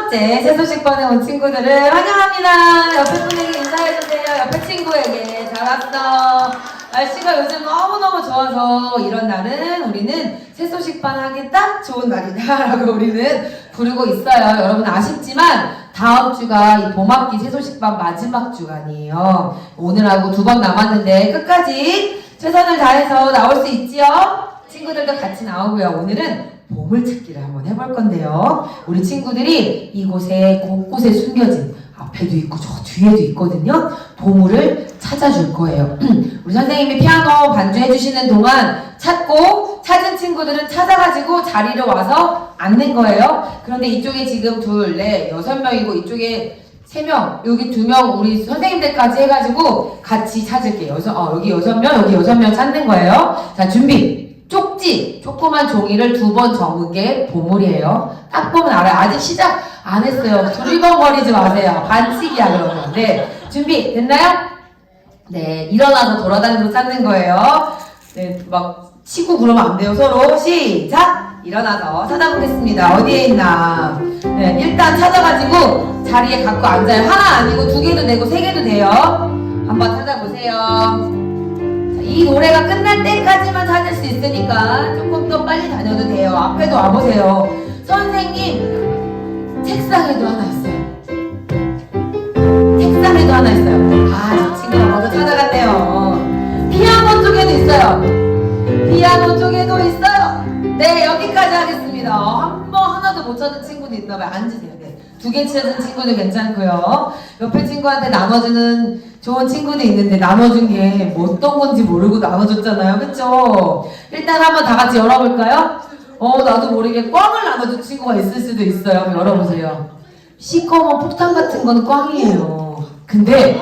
번째 새소식반에 온 친구들을 환영합니다. 옆에 분에게 인사해주세요. 옆에 친구에게. 잘 왔어. 날씨가 요즘 너무너무 좋아서 이런 날은 우리는 새소식반 하기 딱 좋은 날이다 라고 우리는 부르고 있어요. 여러분 아쉽지만 다음 주가 이 봄학기 새소식반 마지막 주간이에요. 오늘하고 2번 남았는데 끝까지 최선을 다해서 나올 수 있지요? 친구들도 같이 나오고요. 오늘은 보물찾기를 한번 해볼 건데요. 우리 친구들이 이곳에 곳곳에 숨겨진 앞에도 있고 저 뒤에도 있거든요. 보물을 찾아줄 거예요. 우리 선생님이 피아노 반주해 주시는 동안 찾고 찾은 친구들은 찾아가지고 자리를 와서 앉는 거예요. 그런데 이쪽에 지금 2, 4, 6명이고 이쪽에 3명, 여기 2명 우리 선생님들까지 해가지고 같이 찾을게요. 여기 6명, 여기 6명 찾는 거예요. 자, 준비! 쪽지, 조그만 종이를 2번 적은 게 보물이에요. 딱 보면 알아요. 아직 시작 안 했어요. 두리번거리지 마세요. 반칙이야 그러면. 네, 준비 됐나요? 네, 일어나서 돌아다니면서 찾는 거예요. 네, 막 치고 그러면 안 돼요. 서로 시작! 일어나서 찾아보겠습니다. 어디에 있나? 네, 일단 찾아가지고 자리에 갖고 앉아요. 하나 아니고 2개도 되고 3개도 돼요. 한번 찾아보세요. 이 노래가 끝날 때까지만 찾을 수 있으니까 조금 더 빨리 다녀도 돼요. 앞에도 와보세요. 선생님 책상에도 하나 있어요. 책상에도 하나 있어요. 저 친구가 먼저 찾아갔네요. 피아노 쪽에도 있어요. 피아노 쪽에도 있어요. 네, 여기까지 하겠습니다. 한 번 하나도 못 찾은 친구도 있나봐요. 앉으세요. 네. 2개 찾은 친구도 괜찮고요. 옆에 친구한테 나눠주는 좋은 친구도 있는데 나눠준 게 뭐 어떤 건지 모르고 나눠줬잖아요. 그쵸? 일단 한번 다 같이 열어볼까요? 나도 모르게 꽝을 나눠준 친구가 있을 수도 있어요. 한번 열어보세요. 시커먼 폭탄 같은 건 꽝이에요. 근데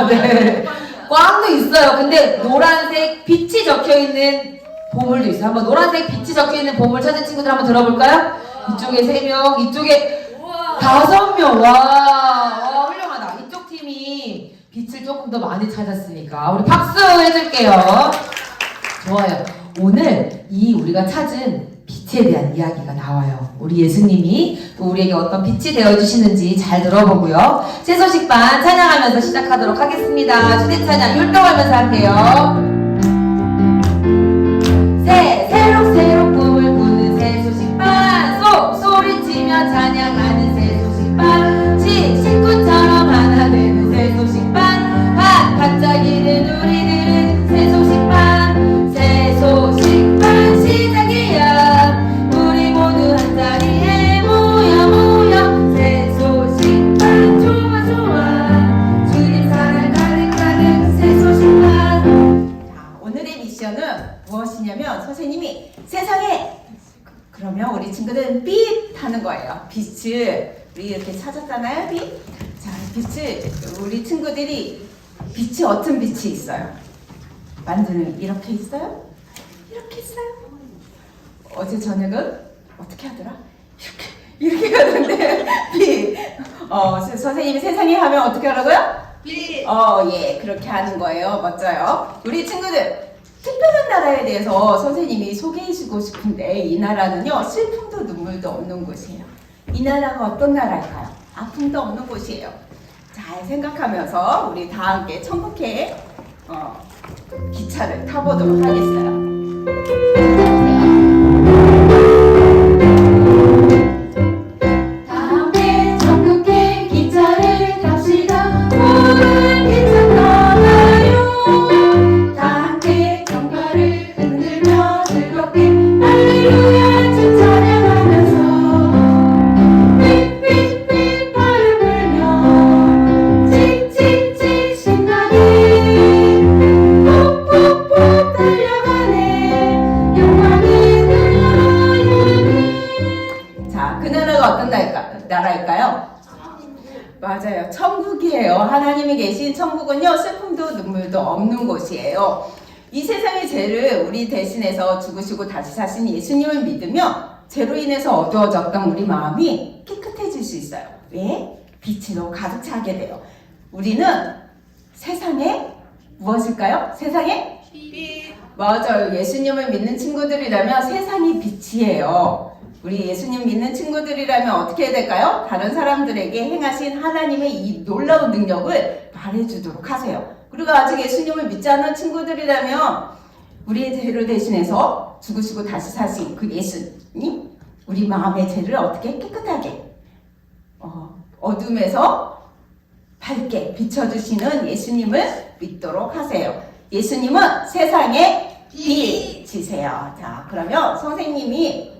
네, 꽝도 있어요. 근데 노란색 빛이 적혀있는 보물도 있어요. 한번 노란색 빛이 적혀있는 보물 찾은 친구들 한번 들어볼까요? 이쪽에 3명, 이쪽에 5명. 와, 훌륭하다. 이쪽 팀이 빛을 조금 더 많이 찾았으니까 우리 박수 해줄게요. 좋아요. 오늘 우리가 찾은 빛에 대한 이야기가 나와요. 우리 예수님이 또 우리에게 어떤 빛이 되어주시는지 잘 들어보고요. 새소식반 찬양하면서 시작하도록 하겠습니다. 초대 찬양 율동하면서 할게요. 새록새록 꿈을 꾸는 새소식반 소리치며 찬양하는 새소식반 식구처럼 하나 되는 새소식반 반짝이는 우리들은 새소식반 시작이야. 우리 모두 한자리에 모여 새소식반 좋아 주님 사랑 가득가득 새소식반. 자, 오늘의 미션은 무엇이냐면 선생님이 세상에 그러면 우리 친구들은 빛 하는 거예요. 빛을 우리 이렇게 찾았잖아요. 빛. 자, 빛을 우리 친구들이 빛이 어떤 빛이 있어요? 만두는 이렇게 있어요? 이렇게 있어요? 어제 저녁은 어떻게 하더라? 이렇게 하던데 빛. 선생님이 세상에 하면 어떻게 하라고요? 빛. 예, 그렇게 하는 거예요. 멋져요. 우리 친구들 특별한 나라에 대해서 선생님이 소개해주고 싶은데 이 나라는요 슬픔도 눈물도 없는 곳이에요. 이 나라가 어떤 나라일까요? 아픔도 없는 곳이에요. 잘 생각하면서 우리 다 함께 천국의 기차를 타보도록 하겠어요. 나라일까요? 맞아요. 천국이에요. 하나님이 계신 천국은요 슬픔도 눈물도 없는 곳이에요. 이 세상의 죄를 우리 대신해서 죽으시고 다시 사신 예수님을 믿으면 죄로 인해서 어두워졌던 우리 마음이 깨끗해질 수 있어요. 왜? 빛으로 가득 차게 돼요. 우리는 세상에 무엇일까요? 세상에? 빛. 맞아요. 예수님을 믿는 친구들이라면 세상이 빛이에요. 우리 예수님 믿는 친구들이라면 어떻게 해야 될까요? 다른 사람들에게 행하신 하나님의 이 놀라운 능력을 말해주도록 하세요. 그리고 아직 예수님을 믿지 않는 친구들이라면 우리의 죄를 대신해서 죽으시고 다시 사신 그 예수님, 우리 마음의 죄를 어떻게 깨끗하게 어둠에서 밝게 비춰주시는 예수님을 믿도록 하세요. 예수님은 세상의 빛이세요. 자, 그러면 선생님이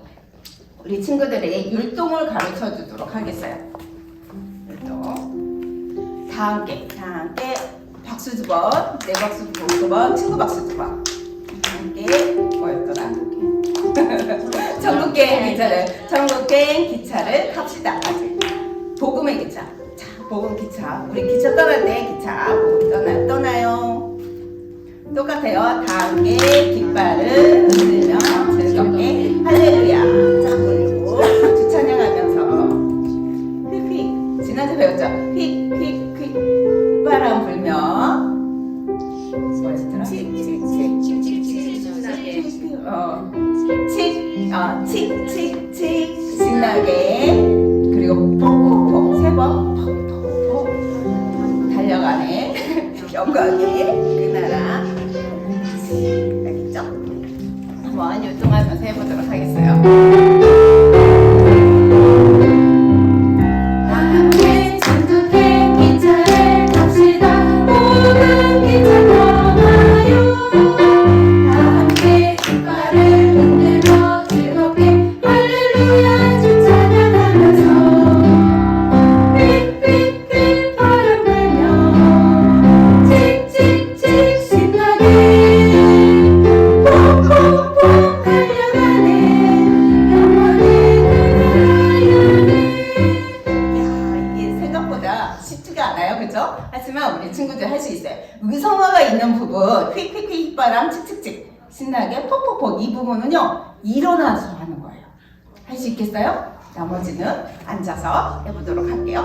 우리 친구들에게 율동을 가르쳐 주도록 하겠어요. 율동. 다 함께 박수 2번, 내 박수 2번, 친구 박수 2번. 함께 뭐였더라? 전국행 기차를, 전국행 기차를 탑시다. 아직 복음의 기차. 자, 복음 기차. 우리 기차 떠날 때 기차 복음 떠나요. 똑같아요. 다 함께 깃발을 흔들며 즐겁게 할렐루야. 자, 불고 박수 찬양하면서 휙휙. 지난주 배웠죠? 휙휙휙. 휘바람 불며 뭐였더라? 칙칙칙 신나게 그리고 퐁퐁퐁 3번 퐁퐁퐁 달려가네 영광의 그 나라 알겠죠? 한번 율동하면서 해보도록 하겠어요. 하지만 우리 친구들 할 수 있어요. 의성어가 있는 부분 휙휙휙 휘바람 칙칙칙 신나게 퍽퍽퍽 이 부분은요 일어나서 하는 거예요. 할 수 있겠어요? 나머지는 앉아서 해보도록 할게요.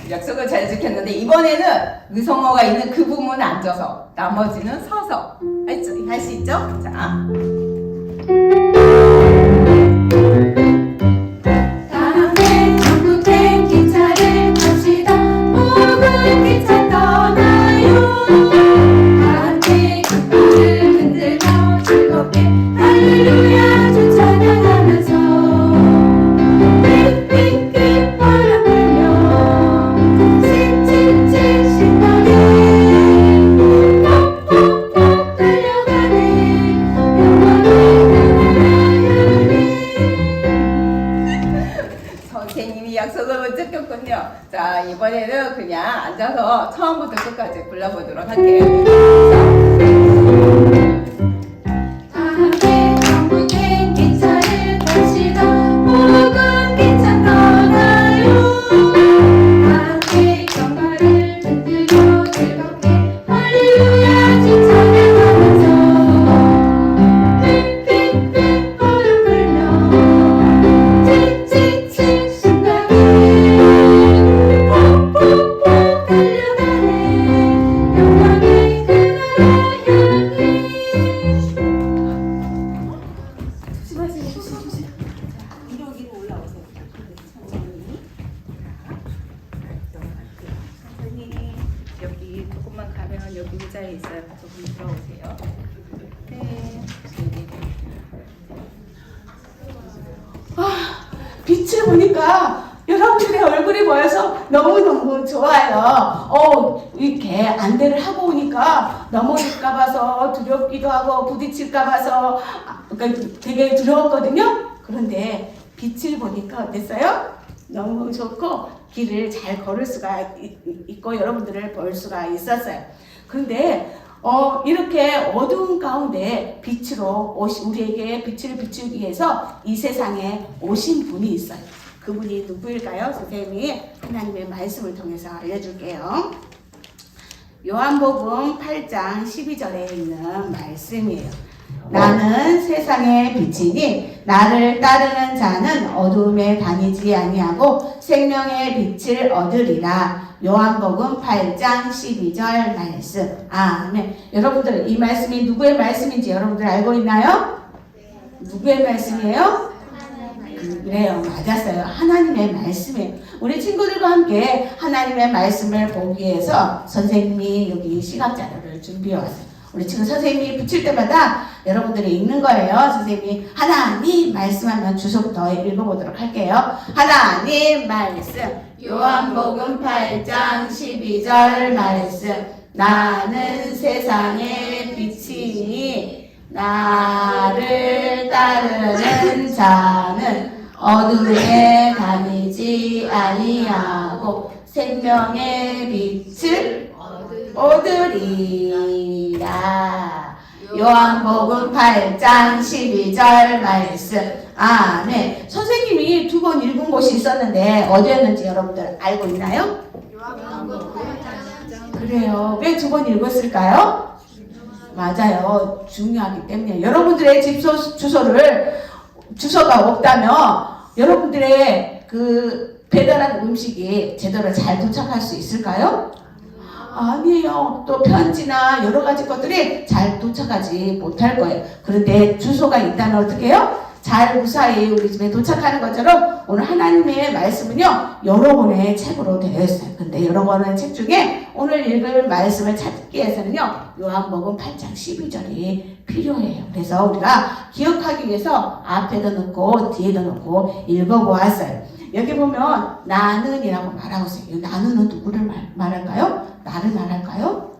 약속을 잘 지켰는데 이번에는 의성어가 있는 그 부분은 앉아서 나머지는 서서 할 수 있죠? 자. 선생님이 약속을 못 지켰군요. 자, 이번에는 그냥 앉아서 처음부터 끝까지 불러보도록 할게요. 여기 조금만 가면 여기 의자에 있어요. 조금 들어오세요. 네. 빛을 보니까 여러분들의 얼굴이 보여서 너무너무 좋아요. 이렇게 안대를 하고 오니까 넘어질까 봐서 두렵기도 하고 부딪힐까 봐서 그러니까 되게 두려웠거든요. 그런데 빛을 보니까 어땠어요? 너무 좋고 길을 잘 걸을 수가 있고 여러분들을 볼 수가 있었어요. 그런데 이렇게 어두운 가운데 빛으로 우리에게 빛을 비추기 위해서 이 세상에 오신 분이 있어요. 그분이 누구일까요? 선생님이 하나님의 말씀을 통해서 알려줄게요. 요한복음 8장 12절에 있는 말씀이에요. 나는 세상의 빛이니 나를 따르는 자는 어두움에 다니지 아니하고 생명의 빛을 얻으리라. 요한복음 8장 12절 말씀. 아멘. 여러분들 이 말씀이 누구의 말씀인지 여러분들 알고 있나요? 누구의 말씀이에요? 그래요. 맞았어요. 하나님의 말씀이에요. 우리 친구들과 함께 하나님의 말씀을 보기 위해서 선생님이 여기 시각자료를 준비해 왔어요. 우리 친구 선생님이 붙일 때마다 여러분들이 읽는 거예요. 선생님이 하나님 말씀하면 주소부터 읽어보도록 할게요. 하나님 말씀. 요한복음 8장 12절 말씀. 나는 세상의 빛이니 나를 따르는 자는 어둠에 다니지 아니하고 생명의 빛을 얻으리라. 요한복음 8장 12절 말씀. 아멘. 선생님이 두 번 읽은 곳이 있었는데 어디였는지 여러분들 알고 있나요? 그래요. 왜 두 번 읽었을까요? 맞아요. 중요하기 때문에. 여러분들의 집 주소가 없다면 여러분들의 그 배달한 음식이 제대로 잘 도착할 수 있을까요? 아니에요. 또 편지나 여러 가지 것들이 잘 도착하지 못할 거예요. 그런데 주소가 있다면 어떻게 해요? 잘 무사히 우리 집에 도착하는 것처럼 오늘 하나님의 말씀은요 여러 권의 책으로 되어 있어요. 근데 여러 권의 책 중에 오늘 읽을 말씀을 찾기 위해서는요 요한복음 8장 12절이 필요해요. 그래서 우리가 기억하기 위해서 앞에도 넣고 뒤에도 넣고 읽어보았어요. 여기 보면 나는이라고 말하고 있어요. 나는은 누구를 말할까요? 나를 말할까요?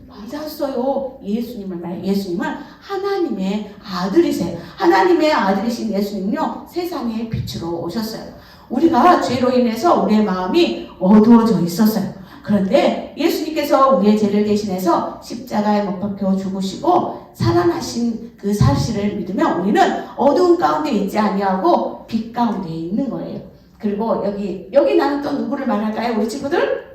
맞았어요. 예수님을 말해요. 예수님은 하나님의 아들이세요. 하나님의 아들이신 예수님은요 세상의 빛으로 오셨어요. 우리가 죄로 인해서 우리의 마음이 어두워져 있었어요. 그런데 예수님께서 우리의 죄를 대신해서 십자가에 못 박혀 죽으시고 살아나신 그 사실을 믿으면 우리는 어두운 가운데 있지 아니하고 빛 가운데 있는 거예요. 그리고 여기 나는 또 누구를 말할까요? 우리 친구들?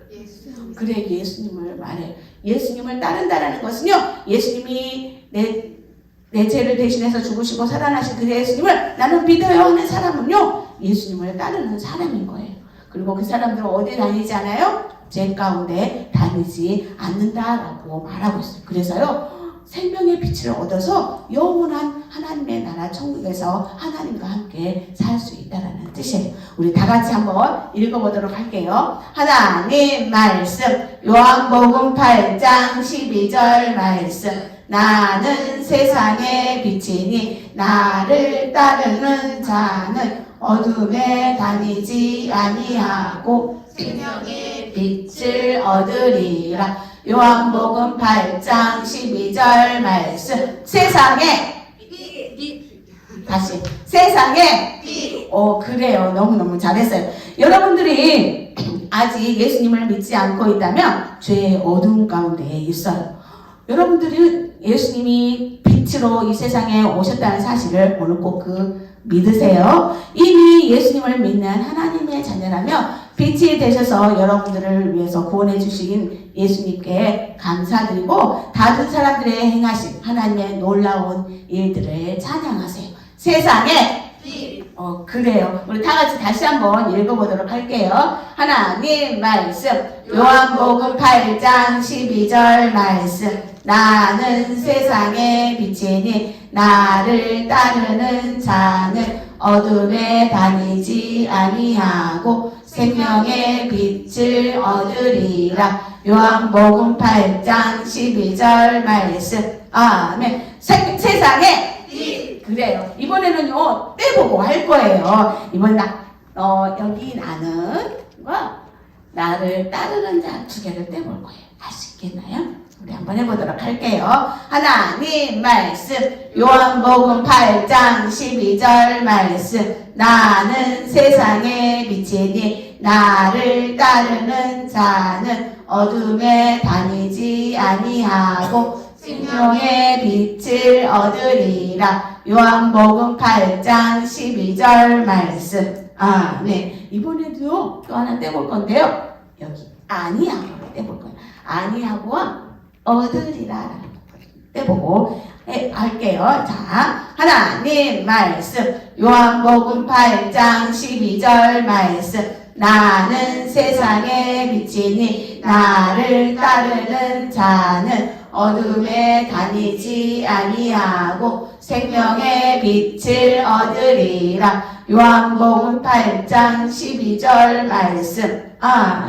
그래, 예수님을 말해요. 예수님을 따른다라는 것은요 예수님이 내 죄를 대신해서 죽으시고 살아나신 그 예수님을 나는 믿어요 하는 사람은요 예수님을 따르는 사람인 거예요. 그리고 그 사람들은 어디 다니지 않아요? 죄 가운데 다니지 않는다라고 말하고 있어요. 그래서요 생명의 빛을 얻어서 영원한 하나님의 나라 천국에서 하나님과 함께 살 수 있다는 뜻이에요. 우리 다 같이 한번 읽어보도록 할게요. 하나님 말씀. 요한복음 8장 12절 말씀. 나는 세상의 빛이니 나를 따르는 자는 어둠에 다니지 아니하고 생명의 빛을 얻으리라. 요한복음 8장 12절 말씀. 세상에 다시 세상에 그래요. 너무너무 잘했어요. 여러분들이 아직 예수님을 믿지 않고 있다면 죄의 어두운 가운데 있어요. 여러분들은 예수님이 빛으로 이 세상에 오셨다는 사실을 오늘 꼭 믿으세요. 이미 예수님을 믿는 하나님의 자녀라면 빛이 되셔서 여러분들을 위해서 구원해 주신 예수님께 감사드리고 다른 사람들의 행하신 하나님의 놀라운 일들을 찬양하세요. 세상에 그래요. 우리 다 같이 다시 한번 읽어보도록 할게요. 하나님 말씀. 요한복음 8장 12절 말씀. 나는 세상의 빛이니 나를 따르는 자는 어둠에 다니지 아니하고 생명의 빛을 얻으리라. 요한복음 8장 12절 말씀. 아멘. 세상에 그래요. 이번에는요 떼보고 할 거예요. 이번 여기 나는과 나를 따르는 자 두 개를 떼볼 거예요. 할 수 있겠나요? 우리 한번 해보도록 할게요. 하나님 말씀. 요한복음 8장 12절 말씀. 나는 세상의 빛이니 나를 따르는 자는 어둠에 다니지 아니하고 생명의 빛을 얻으리라. 요한복음 8장 12절 말씀. 네. 이번에도 또 하나 떼볼 건데요. 여기 아니하고를 떼볼 거예요. 아니하고와 얻으리라 떼보고 할게요. 자, 하나님 말씀 요한복음 8장 12절 말씀. 나는 세상의 빛이니 나를 따르는 자는 어둠에 다니지 아니하고 생명의 빛을 얻으리라. 요한복음 8장 12절 말씀.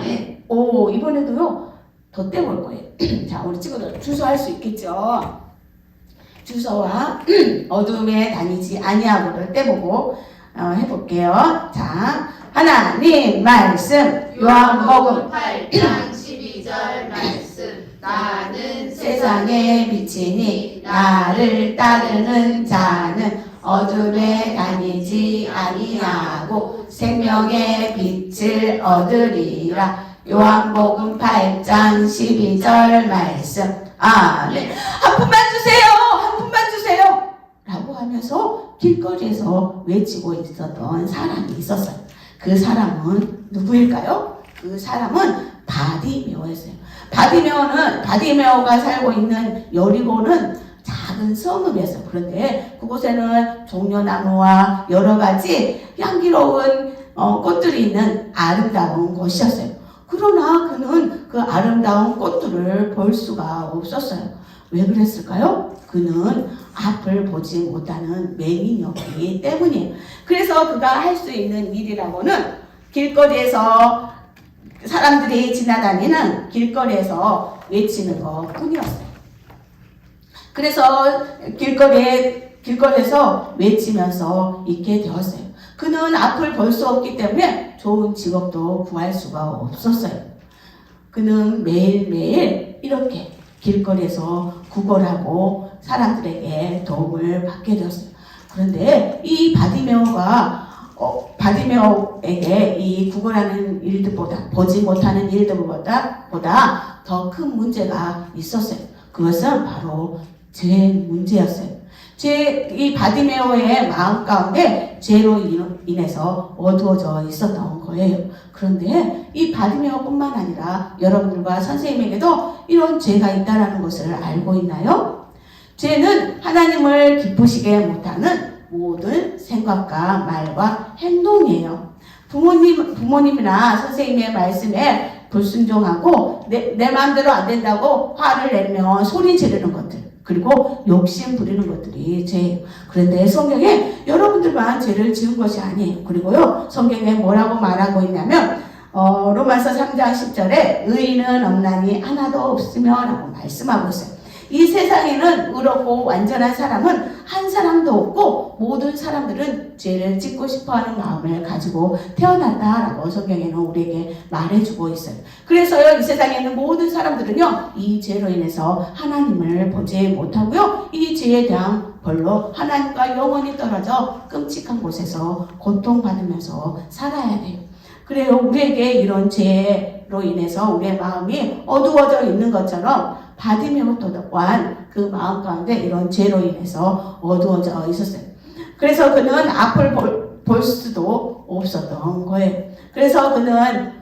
네. 이번에도요 더 떼볼 거예요. 자, 우리 친구들 주소할 수 있겠죠? 주소와 어둠에 다니지 아니하고를 떼보고 해볼게요. 자, 하나님 말씀 요한복음 8장 12절 말씀. 나는 세상의 빛이니 나를 따르는 자는 어둠에 다니지 아니하고 생명의 빛을 얻으리라. 요한복음 8장 12절 말씀. 네. 한 푼만 주세요. 한 푼만 주세요. 라고 하면서 길거리에서 외치고 있었던 사람이 있었어요. 그 사람은 누구일까요? 그 사람은 바디메오였어요. 바디메오가 살고 있는 여리고는 작은 성읍이었어요. 그런데 그곳에는 종려나무와 여러 가지 향기로운 꽃들이 있는 아름다운 곳이었어요. 그러나 그는 그 아름다운 꽃들을 볼 수가 없었어요. 왜 그랬을까요? 그는 앞을 보지 못하는 맹인이었기 때문이에요. 그래서 그가 할 수 있는 일이라고는 길거리에서 사람들이 지나다니는 길거리에서 외치는 것 뿐이었어요. 그래서 길거리에서 외치면서 있게 되었어요. 그는 앞을 볼 수 없기 때문에 좋은 직업도 구할 수가 없었어요. 그는 매일매일 이렇게 길거리에서 구걸하고 사람들에게 도움을 받게 되었어요. 그런데 이 바디메오에게 이 구걸하는 일들보다 보지 못하는 일들보다 더 큰 문제가 있었어요. 그것은 바로 죄 문제였어요. 이 바디메오의 마음 가운데 죄로 인해서 어두워져 있었던 거예요. 그런데 이 바디메오뿐만 아니라 여러분들과 선생님에게도 이런 죄가 있다는 것을 알고 있나요? 죄는 하나님을 기쁘시게 못하는 모든 생각과 말과 행동이에요. 부모님이나 선생님의 말씀에 불순종하고 내 마음대로 안 된다고 화를 내며 소리 지르는 것들, 그리고 욕심 부리는 것들이 죄예요. 그런데 성경에 여러분들만 죄를 지은 것이 아니에요. 그리고요, 성경에 뭐라고 말하고 있냐면 로마서 3장 10절에 의인은 없나니 하나도 없으며 라고 말씀하고 있어요. 이 세상에는 의롭고 완전한 사람은 한 사람도 없고 모든 사람들은 죄를 짓고 싶어하는 마음을 가지고 태어났다라고 성경에는 우리에게 말해주고 있어요. 그래서요, 이 세상에 있는 모든 사람들은요, 이 죄로 인해서 하나님을 보지 못하고요, 이 죄에 대한 벌로 하나님과 영원히 떨어져 끔찍한 곳에서 고통받으면서 살아야 돼요. 그래요, 우리에게 이런 죄로 인해서 우리의 마음이 어두워져 있는 것처럼 바디메오 또한 그 마음 가운데 이런 죄로 인해서 어두워져 있었어요. 그래서 그는 앞을 볼 수도 없었던 거예요. 그래서 그는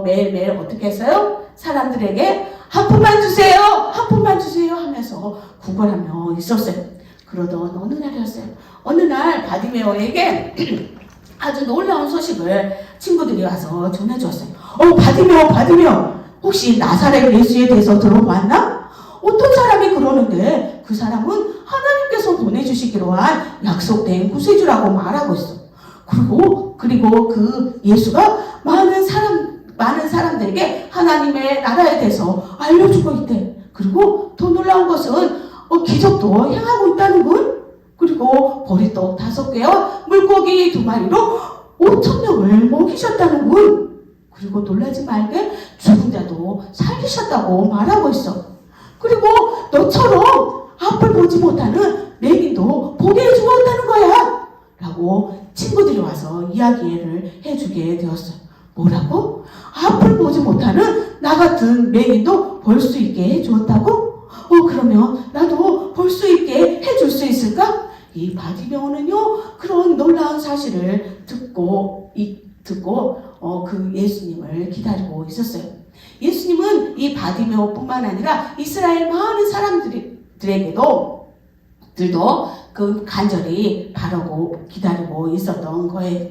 매일매일 어떻게 했어요? 사람들에게 한 푼만 주세요! 한 푼만 주세요! 하면서 구걸하며 있었어요. 그러던 어느 날이었어요. 어느 날 바디메오에게 아주 놀라운 소식을 친구들이 와서 전해주었어요. 바디메오! 혹시 나사렛 예수에 대해서 들어봤나? 어떤 사람이 그러는데 그 사람은 하나님께서 보내주시기로 한 약속된 구세주라고 말하고 있어. 그리고 그 예수가 많은 사람들에게 하나님의 나라에 대해서 알려주고 있대. 그리고 더 놀라운 것은 기적도 행하고 있다는 분. 그리고 보리떡 5개와 물고기 2마리로 5,000명을 먹이셨다는 분. 그리고 놀라지 말게 죽은 자도 살리셨다고 말하고 있어. 그리고 너처럼 앞을 보지 못하는 맹인도 보게 해주었다는 거야 라고 친구들이 와서 이야기를 해주게 되었어요. 뭐라고? 앞을 보지 못하는 나 같은 맹인도 볼 수 있게 해주었다고? 그러면 나도 볼 수 있게 해줄 수 있을까? 이 바디메오는요, 그런 놀라운 사실을 듣고 그 예수님을 기다리고 있었어요. 예수님은 이 바디메오뿐만 아니라 이스라엘 많은 사람들에게도 그 간절히 바라고 기다리고 있었던 거예요.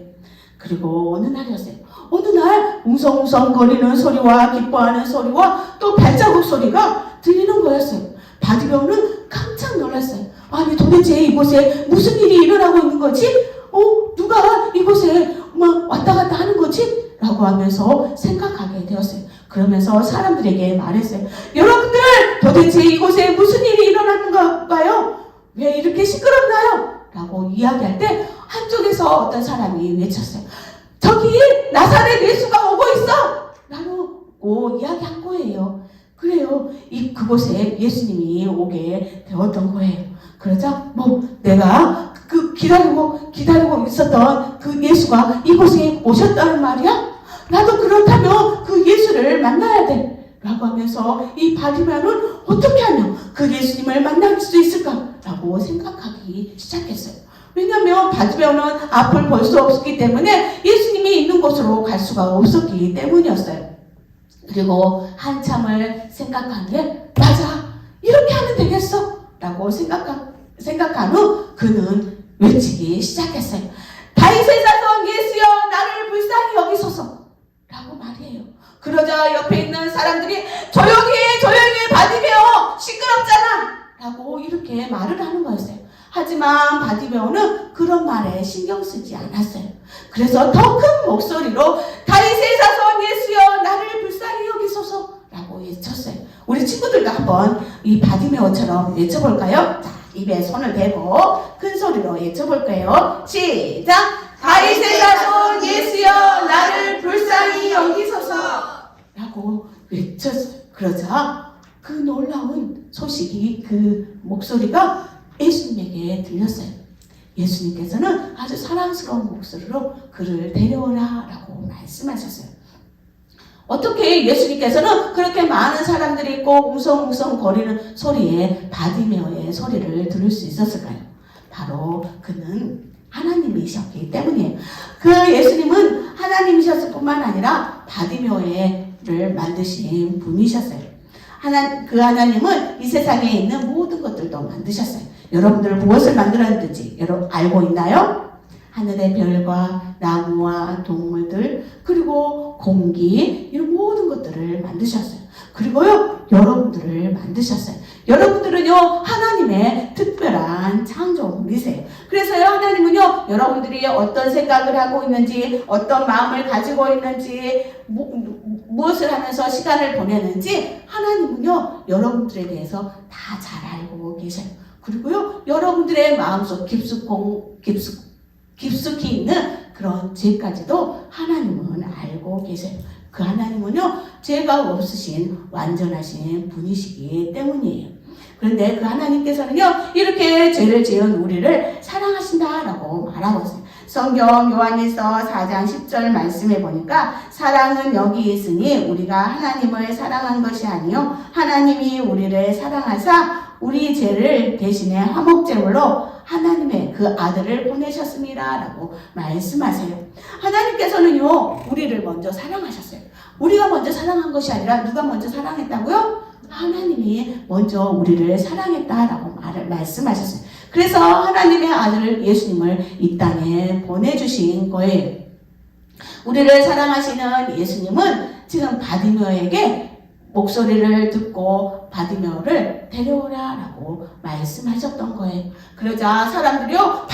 그리고 어느 날이었어요. 어느 날 웅성웅성거리는 소리와 기뻐하는 소리와 또 발자국 소리가 들리는 거였어요. 바디메오는 깜짝 놀랐어요. 아니 도대체 이곳에 무슨 일이 일어나고 있는 거지? 누가 이곳에 왔다 갔다 하는 거지? 라고 하면서 생각하게 되었어요. 그러면서 사람들에게 말했어요. 여러분들 도대체 이곳에 무슨 일이 일어나는가 봐요? 왜 이렇게 시끄럽나요? 라고 이야기할 때 한쪽에서 어떤 사람이 외쳤어요. 저기 나사렛 예수가 오고 있어! 라고 이야기한 거예요. 그래요. 그곳에 예수님이 오게 되었던 거예요. 그러자 내가 기다리고 있었던 그 예수가 이곳에 오셨다는 말이야? 나도 그렇다면 그 예수를 만나야 돼. 라고 하면서 이 바디메오는 어떻게 하면 그 예수님을 만날 수 있을까? 라고 생각하기 시작했어요. 왜냐하면 바디메오는 앞을 볼 수 없었기 때문에 예수님이 있는 곳으로 갈 수가 없었기 때문이었어요. 그리고 한참을 생각한 게 맞아! 이렇게 하면 되겠어! 라고 생각한 후 그는 외치기 시작했어요. 다윗의 자손 예수여 나를 불쌍히 여기소서! 라고 말이에요. 그러자 옆에 있는 사람들이 조용히 해 바디메오! 시끄럽잖아! 라고 이렇게 말을 하는 거였어요. 하지만 바디메오는 그런 말에 신경 쓰지 않았어요. 그래서 더 큰 목소리로 다윗의 자손 예수여 나를 불쌍히 여기소서! 라고 외쳤어요. 우리 친구들도 한번 이 바디메오처럼 외쳐볼까요? 자, 입에 손을 대고 큰 소리로 외쳐볼 거예요. 시작! 다윗의 자손 예수여 나를 불쌍히 여기소서! 라고 외쳤어요. 그러자 그 놀라운 소식이 그 목소리가 예수님에게 들렸어요. 예수님께서는 아주 사랑스러운 목소리로 그를 데려오라 라고 말씀하셨어요. 어떻게 예수님께서는 그렇게 많은 사람들이 있고 웅성웅성 거리는 소리에 바디메오의 소리를 들을 수 있었을까요? 바로 그는 하나님이셨기 때문이에요. 그 예수님은 하나님이셨을 뿐만 아니라 바디메오를 만드신 분이셨어요. 그 하나님은 이 세상에 있는 모든 것들도 만드셨어요. 여러분들 무엇을 만들었는지 여러분 알고 있나요? 하늘의 별과 나무와 동물들 그리고 공기 이런 모든 것들을 만드셨어요. 그리고요 여러분들을 만드셨어요. 여러분들은요 하나님의 특별한 창조물이세요. 그래서요 하나님은요 여러분들이 어떤 생각을 하고 있는지 어떤 마음을 가지고 있는지 무엇을 하면서 시간을 보내는지 하나님은요 여러분들에 대해서 다 잘 알고 계셔요. 그리고요 여러분들의 마음속 깊숙이 있는 그런 죄까지도 하나님은 알고 계세요. 그 하나님은요 죄가 없으신 완전하신 분이시기 때문이에요. 그런데 그 하나님께서는요 이렇게 죄를 지은 우리를 사랑하신다라고 말하고 있어요. 성경 요한일서 4장 10절 말씀에 보니까 사랑은 여기 있으니 우리가 하나님을 사랑한 것이 아니요 하나님이 우리를 사랑하사 우리 죄를 대신에 화목제물로 하나님의 그 아들을 보내셨습니다 라고 말씀하세요. 하나님께서는요 우리를 먼저 사랑하셨어요. 우리가 먼저 사랑한 것이 아니라 누가 먼저 사랑했다고요? 하나님이 먼저 우리를 사랑했다라고 말씀하셨어요. 그래서 하나님의 아들 예수님을 이 땅에 보내주신 거예요. 우리를 사랑하시는 예수님은 지금 바디메오에게 목소리를 듣고 바디메오를 데려오라 라고 말씀하셨던 거예요. 그러자 사람들이요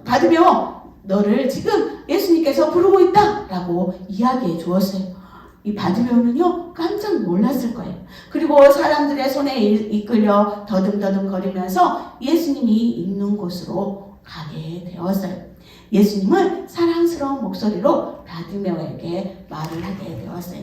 바디메오 너를 지금 예수님께서 부르고 있다 라고 이야기해 주었어요. 이 바디메오는요 깜짝 놀랐을 거예요. 그리고 사람들의 손에 이끌려 더듬더듬 거리면서 예수님이 있는 곳으로 가게 되었어요. 예수님은 사랑스러운 목소리로 바디메오에게 말을 하게 되었어요.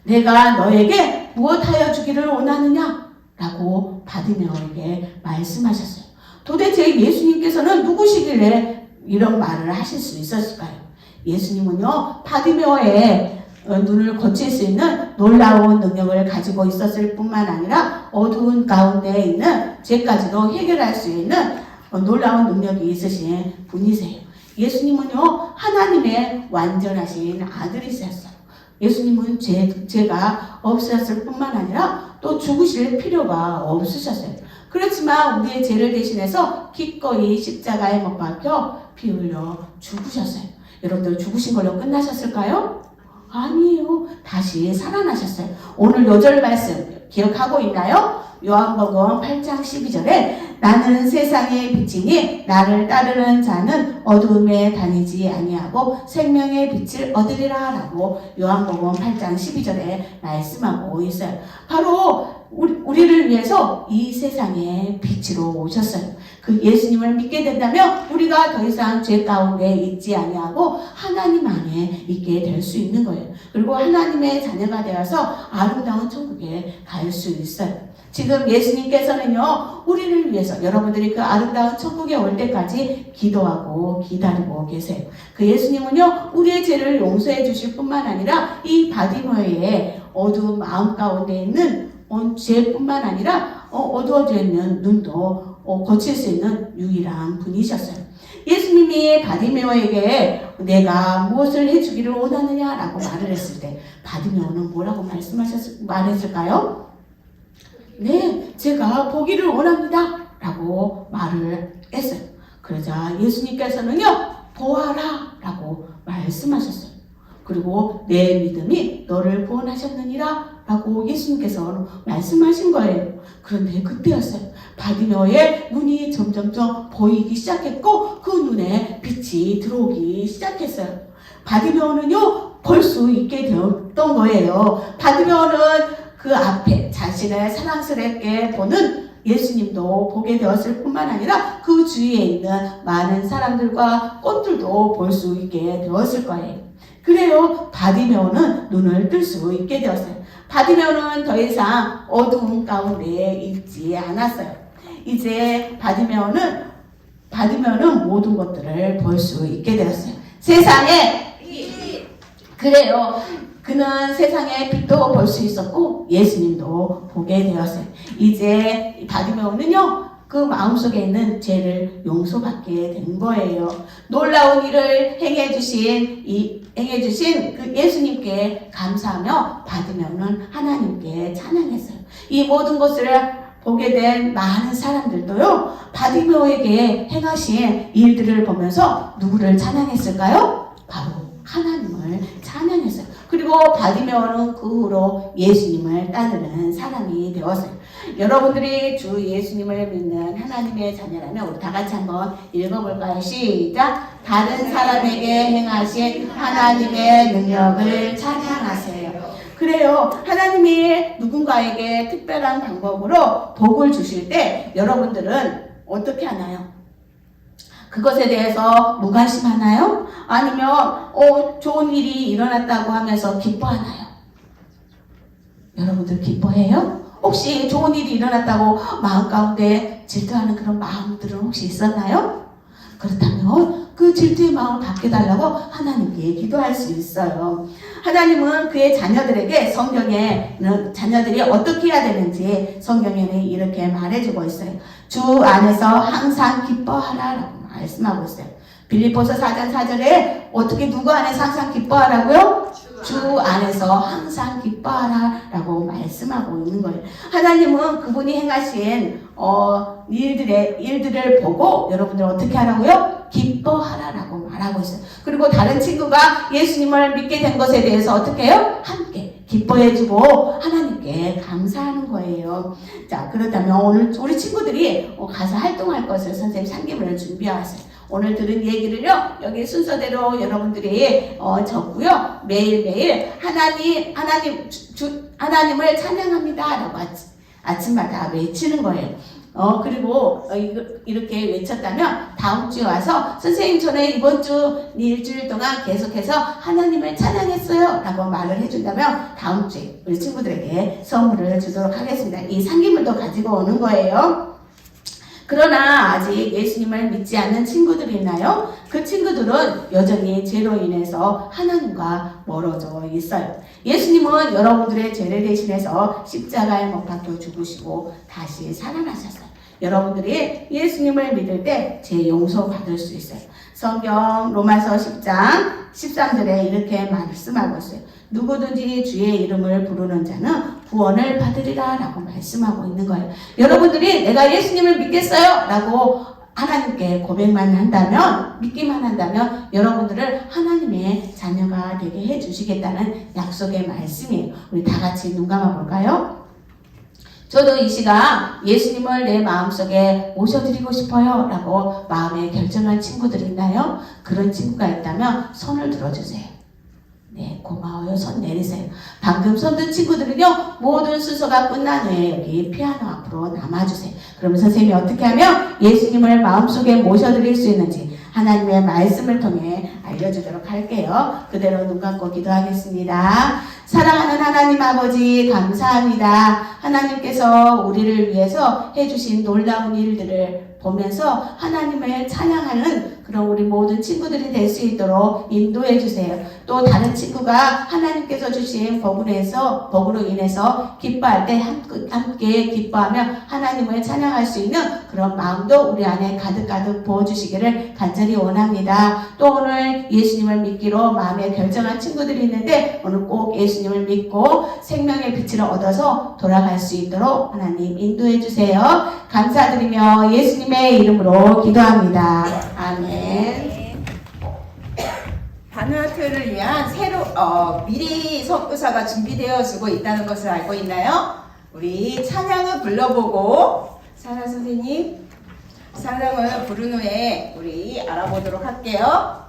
내가 너에게 무엇하여 주기를 원하느냐? 라고 바디메오에게 말씀하셨어요. 도대체 예수님께서는 누구시길래 이런 말을 하실 수 있었을까요? 예수님은요, 바디메오의 눈을 고칠 수 있는 놀라운 능력을 가지고 있었을 뿐만 아니라 어두운 가운데 있는 죄까지도 해결할 수 있는 놀라운 능력이 있으신 분이세요. 예수님은요, 하나님의 완전하신 아들이셨어요. 예수님은 죄가 없으셨을 뿐만 아니라 또 죽으실 필요가 없으셨어요. 그렇지만 우리의 죄를 대신해서 기꺼이 십자가에 못 박혀 피 흘려 죽으셨어요. 여러분들 죽으신 걸로 끝나셨을까요? 아니에요. 다시 살아나셨어요. 오늘 요절 말씀 기억하고 있나요? 요한복음 8장 12절에 나는 세상의 빛이니 나를 따르는 자는 어두움에 다니지 아니하고 생명의 빛을 얻으리라 라고 요한복음 8장 12절에 말씀하고 있어요. 바로 우리를 위해서 이 세상에 빛으로 오셨어요. 그 예수님을 믿게 된다면 우리가 더 이상 죄 가운데 있지 아니하고 하나님 안에 있게 될 수 있는 거예요. 그리고 하나님의 자녀가 되어서 아름다운 천국에 갈 수 있어요. 지금 예수님께서는요, 우리를 위해서 여러분들이 그 아름다운 천국에 올 때까지 기도하고 기다리고 계세요. 그 예수님은요, 우리의 죄를 용서해 주실 뿐만 아니라 이 바디모의 어두운 마음 가운데 있는 죄뿐만 아니라 어두워져 있는 눈도 고칠 수 있는 유일한 분이셨어요. 예수님이 바디메오에게 내가 무엇을 해주기를 원하느냐라고 말을 했을 때 바디메오는 뭐라고 말했을까요? 네, 제가 보기를 원합니다 라고 말을 했어요. 그러자 예수님께서는요, 보아라 라고 말씀하셨어요. 그리고 내 믿음이 너를 구원하셨느니라 라고 예수님께서 말씀하신 거예요. 그런데 그때였어요. 바디메오의 눈이 점점점 보이기 시작했고 그 눈에 빛이 들어오기 시작했어요. 바디메오는요, 볼 수 있게 되었던 거예요. 바디메오는 그 앞에 자신을 사랑스럽게 보는 예수님도 보게 되었을 뿐만 아니라 그 주위에 있는 많은 사람들과 꽃들도 볼 수 있게 되었을 거예요. 그래요, 바디메오는 눈을 뜰 수 있게 되었어요. 바디메오는 더 이상 어두운 가운데 있지 않았어요. 이제 바디메오는 모든 것들을 볼 수 있게 되었어요. 세상에 그래요. 그는 세상의 빛도 볼 수 있었고 예수님도 보게 되었어요. 이제 바디메오는요, 그 마음속에 있는 죄를 용서받게 된 거예요. 놀라운 일을 행해주신 그 예수님께 감사하며 바디메오는 하나님께 찬양했어요. 이 모든 것을 보게 된 많은 사람들도요, 바디메오에게 행하신 일들을 보면서 누구를 찬양했을까요? 바로 하나님을 찬양했어요. 그리고 바디메오는 그 후로 예수님을 따르는 사람이 되었어요. 여러분들이 주 예수님을 믿는 하나님의 자녀라면 우리 다 같이 한번 읽어볼까요? 시작! 다른 사람에게 행하신 하나님의 능력을 찬양하세요. 그래요. 하나님이 누군가에게 특별한 방법으로 복을 주실 때 여러분들은 어떻게 하나요? 그것에 대해서 무관심하나요? 아니면 좋은 일이 일어났다고 하면서 기뻐하나요? 여러분들 기뻐해요? 혹시 좋은 일이 일어났다고 마음 가운데 질투하는 그런 마음들은 혹시 있었나요? 그렇다면 그 질투의 마음을 바뀌어달라고 하나님께 기도할 수 있어요. 하나님은 그의 자녀들에게 성경에는 자녀들이 어떻게 해야 되는지 성경에는 이렇게 말해주고 있어요. 주 안에서 항상 기뻐하라 라고 말씀하고 있어요. 빌립보서 4장 4절에 어떻게 누구 안에서 항상 기뻐하라고요? 주 안에서 항상 기뻐하라 라고 말씀하고 있는 거예요. 하나님은 그분이 행하신 일들을 보고 여러분들 어떻게 하라고요? 기뻐하라 라고 말하고 있어요. 그리고 다른 친구가 예수님을 믿게 된 것에 대해서 어떻게 해요? 함께 기뻐해주고 하나님께 감사하는 거예요. 자, 그렇다면 오늘 우리 친구들이 가서 활동할 것을 선생님 상기문을 준비하세요. 오늘 들은 얘기를요, 여기 순서대로 여러분들이 적고요. 매일매일 하나님을 찬양합니다 라고 아침마다 외치는 거예요. 그리고 이렇게 외쳤다면 다음 주에 와서 선생님 저는 이번 주 일주일 동안 계속해서 하나님을 찬양했어요 라고 말을 해준다면 다음 주에 우리 친구들에게 선물을 주도록 하겠습니다. 이 상기문도 가지고 오는 거예요. 그러나 아직 예수님을 믿지 않는 친구들이 있나요? 그 친구들은 여전히 죄로 인해서 하나님과 멀어져 있어요. 예수님은 여러분들의 죄를 대신해서 십자가에 못 박혀 죽으시고 다시 살아나셨어요. 여러분들이 예수님을 믿을 때 죄 용서 받을 수 있어요. 성경 로마서 10장 13절에 이렇게 말씀하고 있어요. 누구든지 주의 이름을 부르는 자는 구원을 받으리라 라고 말씀하고 있는 거예요. 여러분들이 내가 예수님을 믿겠어요 라고 하나님께 고백만 한다면, 믿기만 한다면 여러분들을 하나님의 자녀가 되게 해주시겠다는 약속의 말씀이에요. 우리 다 같이 눈 감아 볼까요? 저도 이 시간 예수님을 내 마음속에 모셔드리고 싶어요 라고 마음에 결정한 친구들 있나요? 그런 친구가 있다면 손을 들어주세요. 네, 고마워요. 손 내리세요. 방금 손 든 친구들은요, 모든 순서가 끝난 후에 여기 피아노 앞으로 남아주세요. 그러면 선생님이 어떻게 하면 예수님을 마음속에 모셔드릴 수 있는지 하나님의 말씀을 통해 알려주도록 할게요. 그대로 눈 감고 기도하겠습니다. 사랑하는 하나님 아버지 감사합니다. 하나님께서 우리를 위해서 해주신 놀라운 일들을 보면서 하나님을 찬양하는 그런 우리 모든 친구들이 될 수 있도록 인도해 주세요. 또 다른 친구가 하나님께서 주신 복으로 인해서 기뻐할 때 함께 기뻐하며 하나님을 찬양할 수 있는 그런 마음도 우리 안에 가득가득 부어주시기를 간절히 원합니다. 또 오늘 예수님을 믿기로 마음에 결정한 친구들이 있는데 오늘 꼭 예수님을 믿고 생명의 빛을 얻어서 돌아갈 수 있도록 하나님 인도해 주세요. 감사드리며 예수님의 이름으로 기도합니다. 아멘. 바누아트를 위한 미리 선교사가 준비되어지고 있다는 것을 알고 있나요? 우리 찬양을 불러보고 사라 선생님 찬양을 부른 후에 우리 알아보도록 할게요.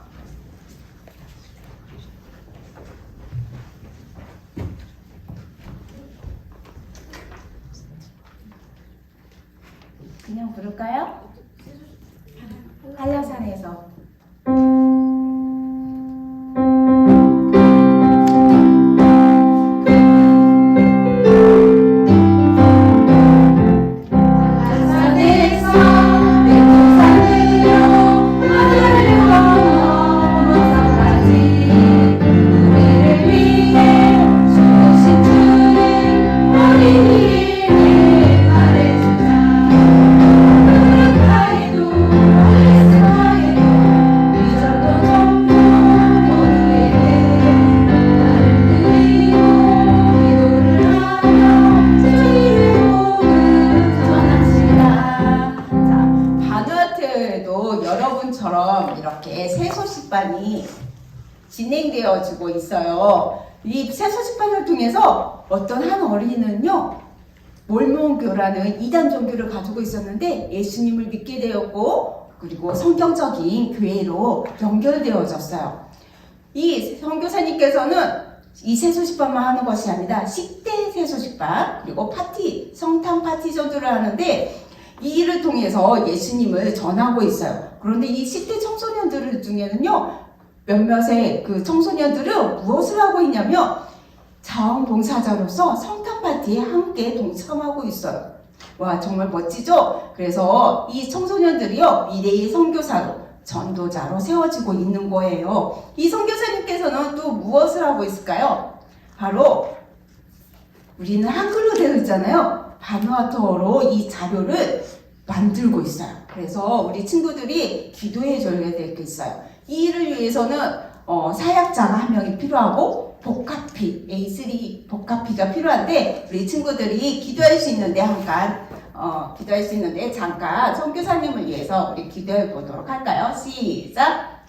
그냥 부를까요? 한라산에서 이렇게 새소식반이 진행되어지고 있어요. 이 새소식반을 통해서 어떤 한 어린이는요, 몰몬교라는 이단 종교를 가지고 있었는데 예수님을 믿게 되었고 그리고 성경적인 교회로 연결되어졌어요. 이 선교사님께서는 이 새소식반만 하는 것이 아니라 10대 새소식반 그리고 파티, 성탄 파티 전도를 하는데 이 일을 통해서 예수님을 전하고 있어요. 그런데 이 10대 청소년들 중에는요, 몇몇의 그 청소년들은 무엇을 하고 있냐면 자원봉사자로서 성탄 파티에 함께 동참하고 있어요. 와, 정말 멋지죠? 그래서 이 청소년들이요, 미래의 선교사로, 전도자로 세워지고 있는 거예요. 이 선교사님께서는 또 무엇을 하고 있을까요? 바로 우리는 한글로 되어 있잖아요. 바누아투어로 이 자료를 만들고 있어요. 그래서 우리 친구들이 기도해 줘야 될 게 있어요. 이 일을 위해서는 사역자가 한 명이 필요하고 복합피, A3 복합피가 필요한데 우리 친구들이 기도할 수 있는데 잠깐 선교사님을 위해서 우리 기도해 보도록 할까요? 시작!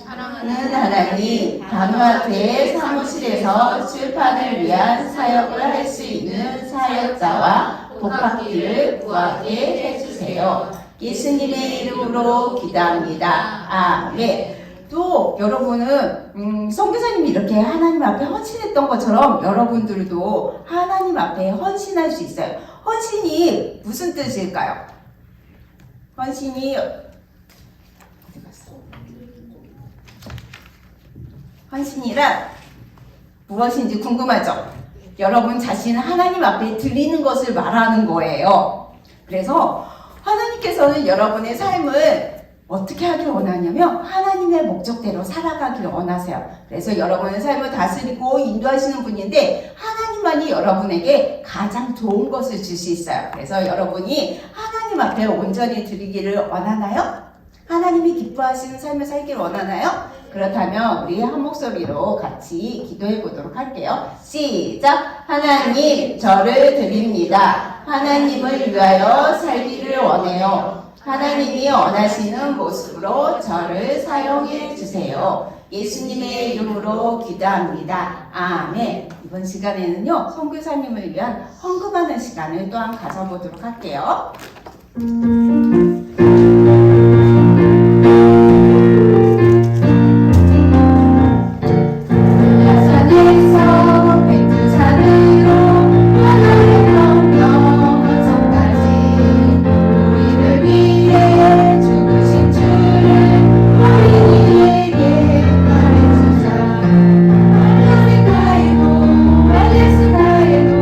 사랑하는 하나님, 바누아투의 사무실에서 출판을 위한 사역을 할 수 있는 사역자와 복합기를 구하게 해주세요. 예수님의 이름으로 기도합니다. 아멘. 또 여러분은 선교사님이 이렇게 하나님 앞에 헌신했던 것처럼 여러분들도 하나님 앞에 헌신할 수 있어요. 헌신이 무슨 뜻일까요? 헌신이 어디 갔어? 헌신이란 무엇인지 궁금하죠? 여러분 자신을 하나님 앞에 드리는 것을 말하는 거예요. 그래서 하나님께서는 여러분의 삶을 어떻게 하길 원하냐면 하나님의 목적대로 살아가길 원하세요. 그래서 여러분의 삶을 다스리고 인도하시는 분인데 하나님만이 여러분에게 가장 좋은 것을 줄 수 있어요. 그래서 여러분이 하나님 앞에 온전히 드리기를 원하나요? 하나님이 기뻐하시는 삶을 살길 원하나요? 그렇다면 우리 한 목소리로 같이 기도해 보도록 할게요. 시작! 하나님, 저를 드립니다. 하나님을 위하여 살기를 원해요. 하나님이 원하시는 모습으로 저를 사용해 주세요. 예수님의 이름으로 기도합니다. 아멘. 이번 시간에는요, 선교사님을 위한 헌금하는 시간을 또한 가져보도록 할게요. 야산에서 백두산으로 하나의 명령 성까지 우리를 위해 죽으신 주를 어린이에게 말해주자. 알래스카에도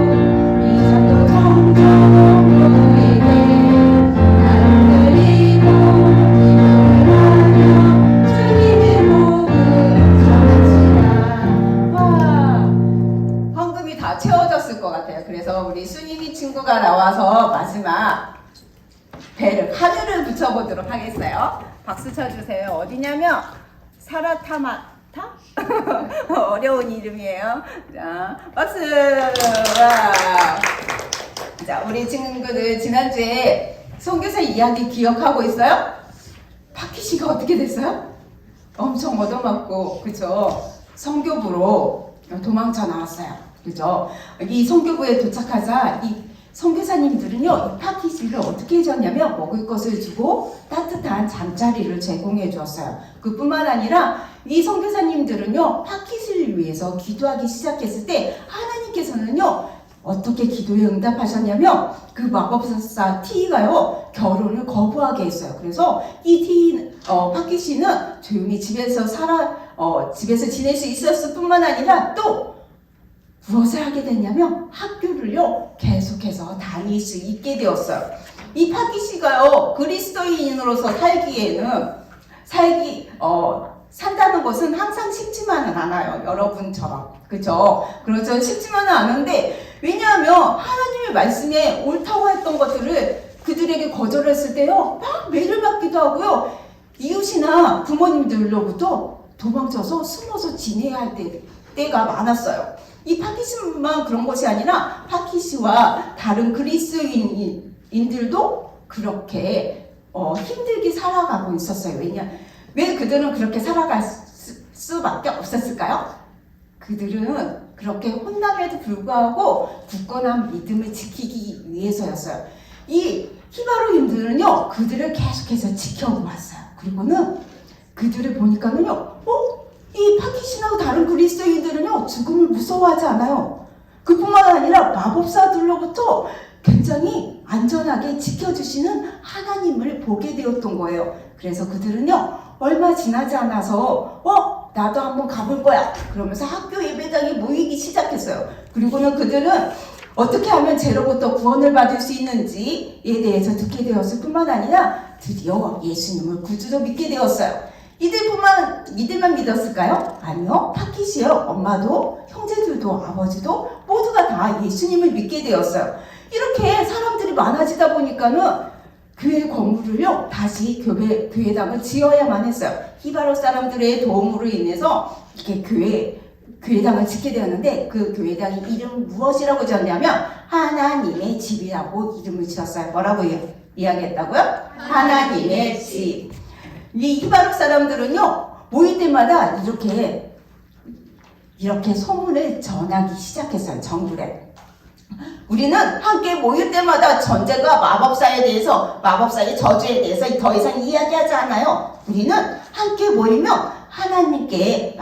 이 정도 종종 우리에게 나를 드리고 기도를 하며 주님의 복을 전합시다. 와, 헌금이 다 채워졌을 것 같아요. 그래서 우리 순이니 친구가 나와서 마지막 배를 하늘을 붙여보도록 하겠어요. 박수 쳐주세요. 어디냐면 사라타마타? 어려운 이름이에요. 자, 박수. 와. 자, 우리 친구들 지난주에 선교사 이야기 기억하고 있어요? 파키시가 어떻게 됐어요? 엄청 얻어맞고, 그죠? 선교부로 도망쳐 나왔어요. 그죠? 이 선교부에 도착하자 이 선교사님들은요, 이 파키시를 어떻게 해줬냐면 먹을 것을 주고 따뜻한 잠자리를 제공해 주었어요. 그뿐만 아니라 이 선교사님들은요, 파키시를 위해서 기도하기 시작했을 때 하나님께서는요, 어떻게 기도에 응답하셨냐면 그 마법사 티가요, 결혼을 거부하게 했어요. 그래서 이 파키시는 조용히 집에서 집에서 지낼 수 있었을 뿐만 아니라 또 무엇을 하게 됐냐면 학교를요 계속해서 다닐 수 있게 되었어요. 이 파키시가요 그리스도인으로서 산다는 것은 항상 쉽지만은 않아요. 여러분처럼. 그죠? 그렇죠. 쉽지만은 않은데, 왜냐하면 하나님의 말씀에 옳다고 했던 것들을 그들에게 거절했을 때요, 막 매를 맞기도 하고요, 이웃이나 부모님들로부터 도망쳐서 숨어서 지내야 할 때가 많았어요. 이 파키시만 그런 것이 아니라 파키시와 다른 그리스도인들도 그렇게 힘들게 살아가고 있었어요. 왜 그들은 그렇게 살아갈 수밖에 없었을까요? 그들은 그렇게 혼남에도 불구하고 굳건한 믿음을 지키기 위해서였어요. 이 히바루인들은요, 그들을 계속해서 지켜보았어요. 그리고는 그들을 보니까는요, 이 파키시나 다른 그리스도인들은요, 죽음을 무서워하지 않아요. 그뿐만 아니라 마법사들로부터 굉장히 안전하게 지켜주시는 하나님을 보게 되었던 거예요. 그래서 그들은요, 얼마 지나지 않아서 나도 한번 가볼 거야 그러면서 학교 예배당에 모이기 시작했어요. 그리고는 그들은 어떻게 하면 죄로부터 구원을 받을 수 있는지에 대해서 듣게 되었을 뿐만 아니라 드디어 예수님을 구주로 믿게 되었어요. 이들만 믿었을까요? 아니요. 파키시요 엄마도 형제들도 아버지도 모두가 다 예수님을 믿게 되었어요. 이렇게 사람들이 많아지다 보니까는 교회 건물을요 다시 교회당을 지어야만 했어요. 히바로 사람들의 도움으로 인해서 이렇게 교회당을 짓게 되었는데, 그 교회당의 이름 무엇이라고 지었냐면 하나님의 집이라고 이름을 지었어요. 뭐라고 이야기했다고요? 하나님의 집. 이 히바로 사람들은요 모일 때마다 이렇게 소문을 전하기 시작했어요. 정글에. 우리는 함께 모일 때마다 전쟁과 마법사의 저주에 대해서 더 이상 이야기하지 않아요. 우리는 함께 모이면 하나님의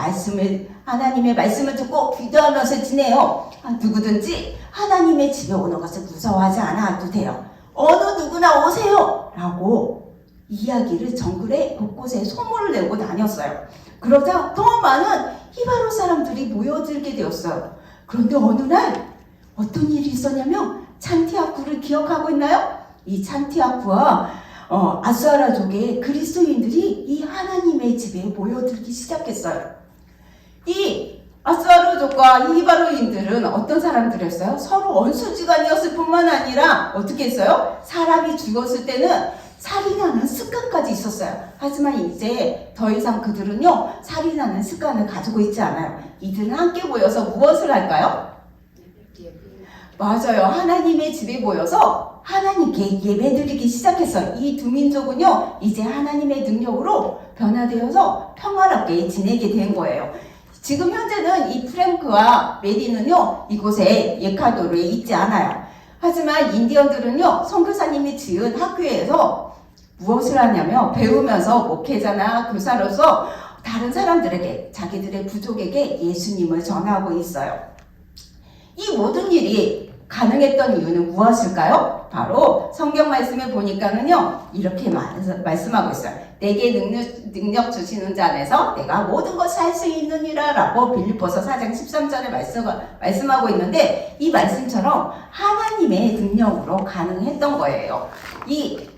말씀을 듣고 기도하면서 지내요. 누구든지 하나님의 집에 오는 것을 무서워하지 않아도 돼요. 어느 누구나 오세요 라고 이야기를 정글에 곳곳에 소문을 내고 다녔어요. 그러자 더 많은 히바로 사람들이 모여들게 되었어요. 그런데 어느 날 어떤 일이 있었냐면 찬티아쿠를 기억하고 있나요? 이 찬티아쿠와 아수아라족의 그리스도인들이 이 하나님의 집에 모여들기 시작했어요. 이 아수아라족과 히바로인들은 어떤 사람들이었어요? 서로 원수지간이었을 뿐만 아니라 어떻게 했어요? 사람이 죽었을 때는 살인하는 습관까지 있었어요. 하지만 이제 더 이상 그들은요, 살인하는 습관을 가지고 있지 않아요. 이들은 함께 모여서 무엇을 할까요? 맞아요. 하나님의 집에 모여서 하나님께 예배드리기 시작했어요. 이 두 민족은요, 이제 하나님의 능력으로 변화되어서 평화롭게 지내게 된 거예요. 지금 현재는 이 프랭크와 메리는요, 이곳에 에콰도르에 있지 않아요. 하지만 인디언들은요, 선교사님이 지은 학교에서 무엇을 하냐면 배우면서 목회자나 교사로서 다른 사람들에게, 자기들의 부족에게 예수님을 전하고 있어요. 이 모든 일이 가능했던 이유는 무엇일까요? 바로 성경 말씀을 보니까는요, 이렇게 말씀하고 있어요. 내게 능력 주시는 자 안에서 내가 모든 것을 할 수 있느니라 라고 빌립보서 4장 13절에 말씀하고 있는데, 이 말씀처럼 하나님의 능력으로 가능했던 거예요. 이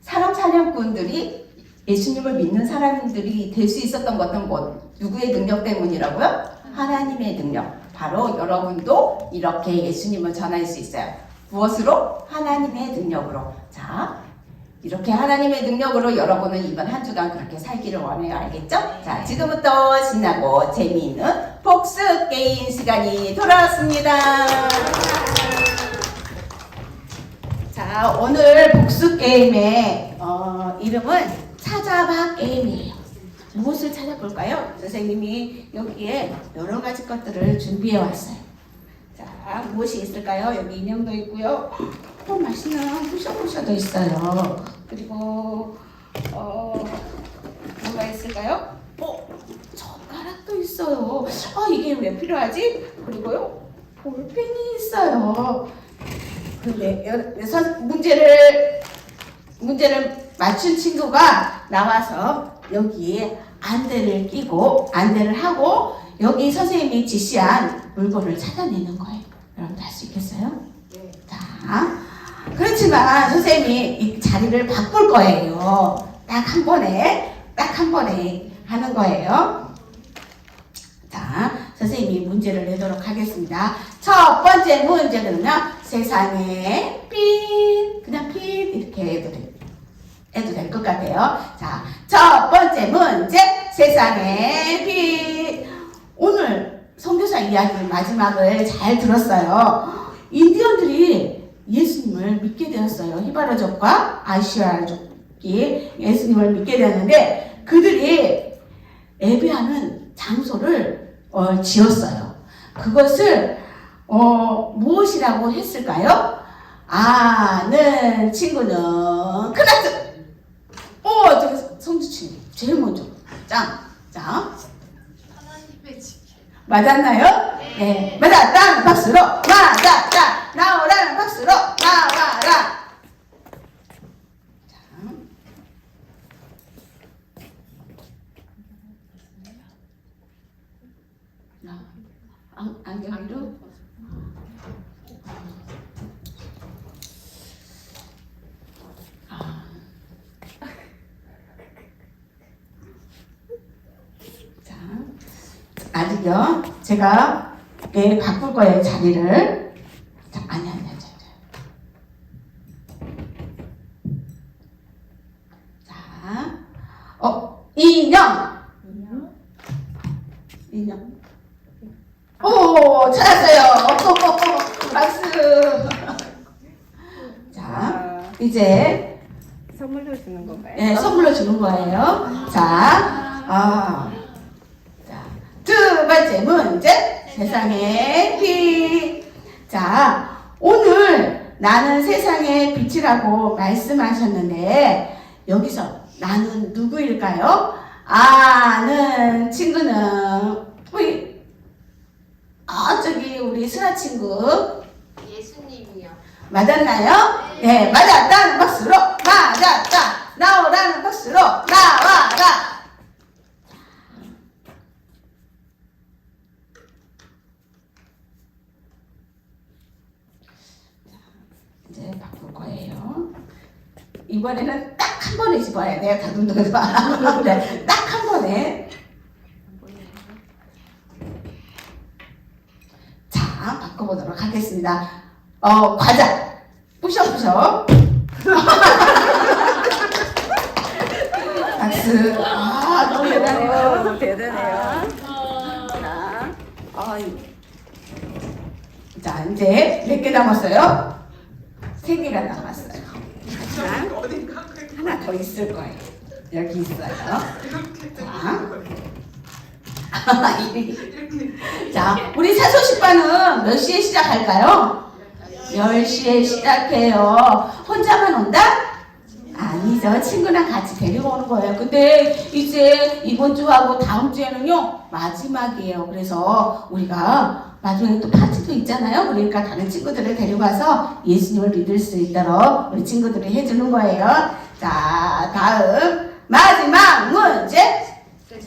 사람 사냥꾼들이 예수님을 믿는 사람들이 될 수 있었던 것은 누구의 능력 때문이라고요? 하나님의 능력. 바로 여러분도 이렇게 예수님을 전할 수 있어요. 무엇으로? 하나님의 능력으로. 자, 이렇게 하나님의 능력으로 여러분은 이번 한 주간 그렇게 살기를 원해요. 알겠죠? 자, 지금부터 신나고 재미있는 복습 게임 시간이 돌아왔습니다. 자, 오늘 복수 게임의 이름은 찾아봐 게임이에요. 무엇을 찾아볼까요? 선생님이 여기에 여러 가지 것들을 준비해 왔어요. 자, 무엇이 있을까요? 여기 인형도 있고요. 맛있는 쿠셔쿠셔도 있어요. 그리고 뭐가 있을까요? 젓가락도 있어요. 이게 왜 필요하지? 그리고요, 볼펜이 있어요. 근데 문제를 맞춘 친구가 나와서 여기에 안대를 하고 여기 선생님이 지시한 물건을 찾아내는 거예요. 여러분도 할 수 있겠어요? 네. 자, 그렇지만 선생님이 이 자리를 바꿀 거예요. 딱 한 번에 하는 거예요. 자, 선생님이 문제를 내도록 하겠습니다. 첫 번째 문제는요, 세상에 그냥 이렇게 해도 될 것 같아요. 자, 첫 번째 문제, 세상에 오늘 선교사 이야기 마지막을 잘 들었어요. 인디언들이 예수님을 믿게 되었어요. 히바르족과 아시아족이 예수님을 믿게 되었는데, 그들이 예배하는 장소를 지었어요. 그것을 무엇이라고 했을까요? 아는 친구는 클라스. 저기 성주친 제일 먼저. 짱. 하나님의 집. 맞았나요? 네. 맞았다는 박수로. 맞았다. 나오라는 박수로. 나와라. 안경으로. 자, 아직요. 제가 바꿀 거예요, 자리를. 자, 아니. 자, 인형. 오, 찾았어요. 박수. 자, 이제 선물로 주는 건가요? 네, 선물로 주는 거예요. 자, 두 번째 문제. 세상의 빛. 자, 오늘 나는 세상의 빛이라고 말씀하셨는데, 여기서 나는 누구일까요? 아는 친구는 저기 우리 슬아 친구 예수님이요. 맞았나요? 네, 맞았다는 박수로. 맞았다. 나오라는 박수로. 나와라. 이제 바꿀 거예요. 이번에는 딱 한 번에 집어야 돼요. 다둥둥해서 안 하는데 딱 한 번에. 자, 바꿔보도록 하겠습니다. 과자. 뿌셔뿌셔. 박수. 아, 너무 대단해요. 대단해요. 자, 이제 몇 개 남았어요? 3개가 남았어요. 자, 하나 더 있을 거예요. 여기 있어요. 자, 우리 사소식반은 몇 시에 시작할까요? 10시에 시작해요. 혼자만 온다? 아니죠. 친구랑 같이 데리고 오는 거예요. 근데 이제 이번 주하고 다음 주에는요, 마지막이에요. 그래서 우리가 나중에 또 파티도 있잖아요. 그러니까 다른 친구들을 데려가서 예수님을 믿을 수 있도록 우리 친구들이 해주는 거예요. 자, 다음 마지막 문제.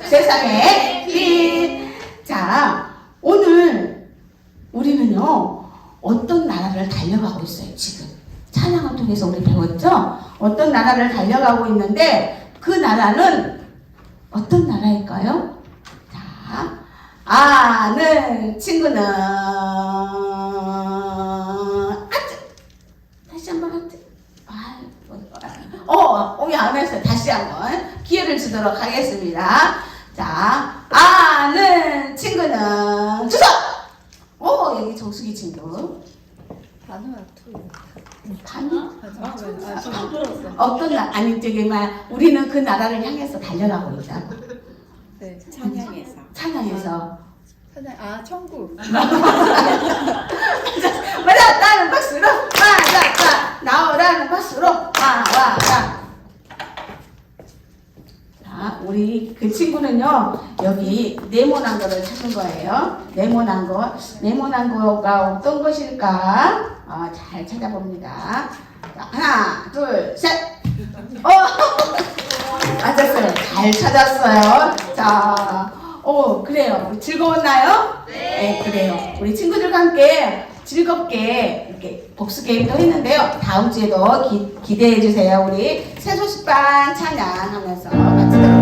세상에 빛. 자, 오늘 우리는요, 어떤 나라를 달려가고 있어요, 지금. 찬양을 통해서 우리 배웠죠? 어떤 나라를 달려가고 있는데, 그 나라는 어떤 나라일까요? 자, 아는 친구는, 하트! 다시 한번 하트. 우리 안 했어요. 다시 한번 기회를 주도록 하겠습니다. 자, 아는 친구는 주석! 여기 정수기 친구. 어떤 나 아니 저기 막 우리는 그 나라를 향해서 달려가고 있다고. 네, 찬양에서. 찬양에서. 천국. 맞았다는 박수로 맞았다. 나오라는 박수로 와와라. 자, 우리 그 친구는요, 여기 네모난 거를 찾은 거예요. 네모난 거가 어떤 것일까? 잘 찾아봅니다. 자, 하나, 둘, 셋. 맞았어요. 잘 찾았어요. 자, 그래요. 즐거웠나요? 네, 그래요. 우리 친구들과 함께 즐겁게 이렇게 복수 게임도 했는데요. 다음 주에도 기대해 주세요. 우리 새소식반 찬양하면서 마치도록